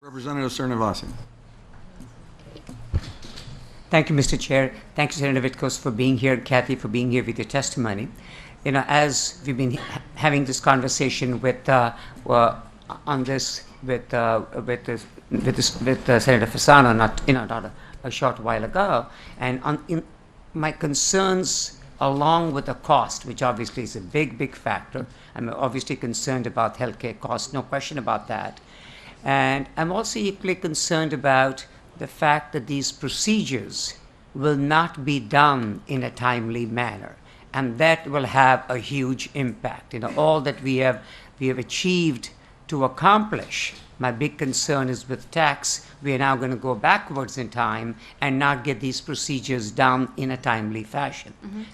Representative Srinivasan. Thank you, Mr. Chair. Thank you, Senator Witkos, for being here, Kathy, for being here with your testimony. As we've been having this conversation with on this with Senator Fasano, not a short while ago, and my concerns along with the cost, which obviously is a big factor. I'm obviously concerned about healthcare costs, no question about that. And I'm also equally concerned about the fact that these procedures will not be done in a timely manner, and that will have a huge impact. All that we have achieved to accomplish. My big concern is with tax, we are now going to go backwards in time and not get these procedures done in a timely fashion.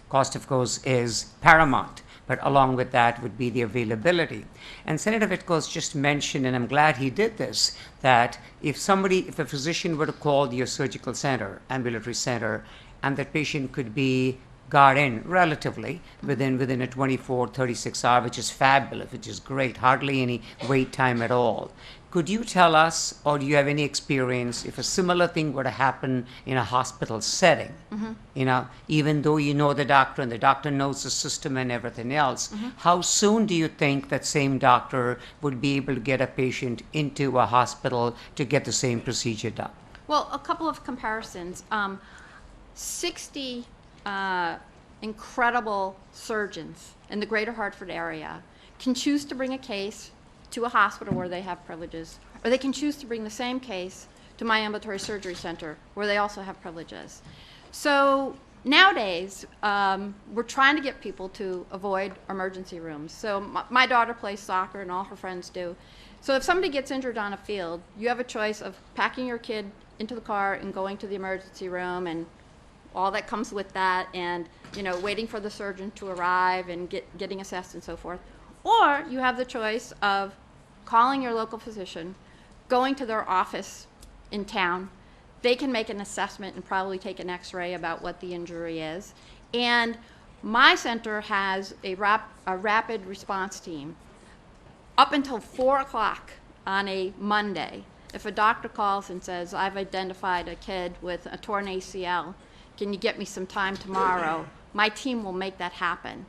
Cost, of course, is paramount, but along with that would be the availability. And Senator Witkos just mentioned, and I'm glad he did this, that if a physician were to call your surgical center, ambulatory center, and that patient could be got in relatively within a 24, 36 hour, which is fabulous, which is great, hardly any wait time at all. Could you tell us, or do you have any experience, if a similar thing were to happen in a hospital setting? Even though you know the doctor and the doctor knows the system and everything else, how soon do you think that same doctor would be able to get a patient into a hospital to get the same procedure done? Well, a couple of comparisons. 60 incredible surgeons in the greater Hartford area can choose to bring a case to a hospital where they have privileges, or they can choose to bring the same case to my ambulatory surgery center where they also have privileges. So nowadays, we're trying to get people to avoid emergency rooms. So my daughter plays soccer and all her friends do. So if somebody gets injured on a field, you have a choice of packing your kid into the car and going to the emergency room and all that comes with that, and waiting for the surgeon to arrive and getting assessed and so forth. Or you have the choice of calling your local physician, going to their office in town. They can make an assessment and probably take an x-ray about what the injury is. And my center has a rapid response team. Up until 4 o'clock on a Monday, if a doctor calls and says, I've identified a kid with a torn ACL, can you get me some time tomorrow? My team will make that happen.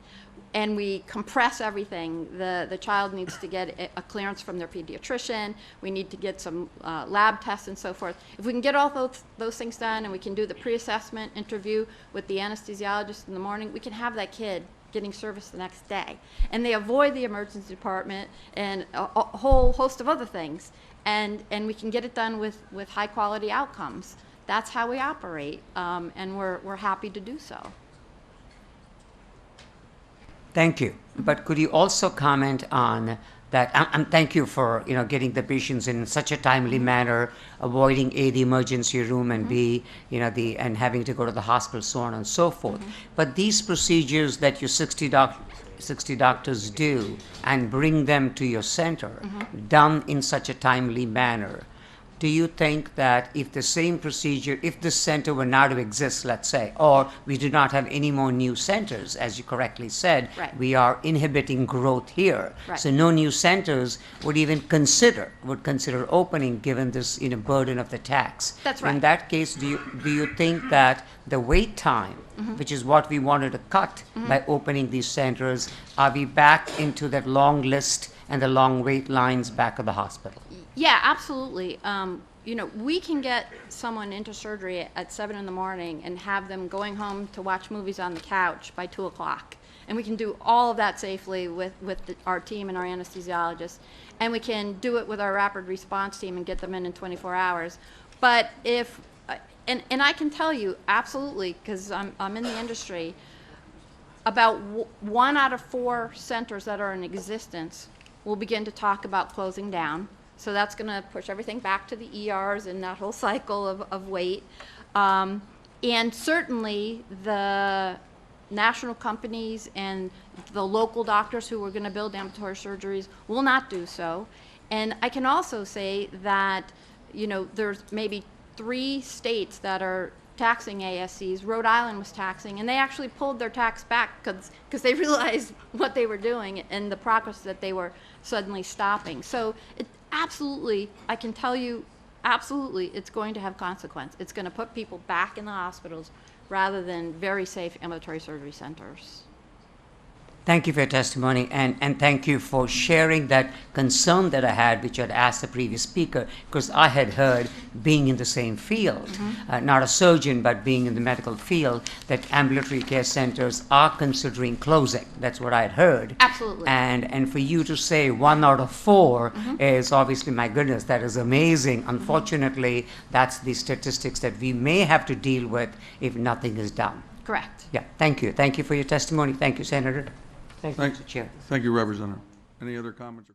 And we compress everything. The child needs to get a clearance from their pediatrician. We need to get some lab tests and so forth. If we can get all those things done, and we can do the pre-assessment interview with the anesthesiologist in the morning, we can have that kid getting service the next day. And they avoid the emergency department and a whole host of other things. And we can get it done with high quality outcomes. That's how we operate, and we're happy to do so. Thank you. But could you also comment on that? And thank you for getting the patients in such a timely manner, avoiding A, the emergency room, and B, and having to go to the hospital, so on and so forth. But these procedures that your 60 doctors do and bring them to your center, done in such a timely manner, do you think that if the same procedure, if this center were now to exist, let's say, or we do not have any more new centers, as you correctly said, right, we are inhibiting growth here. Right. So no new centers would even consider opening, given this burden of the tax. That's right. In that case, do you think that the wait time, which is what we wanted to cut by opening these centers, are we back into that long list and the long wait lines back at the hospital? Yeah, absolutely. We can get someone into surgery at 7 in the morning and have them going home to watch movies on the couch by 2 o'clock. And we can do all of that safely with our team and our anesthesiologists. And we can do it with our rapid response team and get them in 24 hours. But and I can tell you, absolutely, because I'm in the industry, about 1 out of 4 centers that are in existence will begin to talk about closing down. So that's going to push everything back to the ERs and that whole cycle of wait. And certainly the national companies and the local doctors who are going to build ambulatory surgeries will not do so. And I can also say that, there's maybe 3 states that are taxing ASCs. Rhode Island was taxing, and they actually pulled their tax back because they realized what they were doing and the progress that they were suddenly stopping. So absolutely, I can tell you, absolutely, it's going to have consequence. It's going to put people back in the hospitals rather than very safe ambulatory surgery centers. Thank you for your testimony, and thank you for sharing that concern that I had, which I'd asked the previous speaker, because I had heard, being in the same field, not a surgeon, but being in the medical field, that ambulatory care centers are considering closing. That's what I had heard. Absolutely. And for you to say 1 out of 4 is obviously, my goodness, that is amazing. Unfortunately, that's the statistics that we may have to deal with if nothing is done. Correct. Yeah, thank you. Thank you for your testimony. Thank you, Senator. Thank you, Mr. Chair. Thank you, Representative. Any other comments?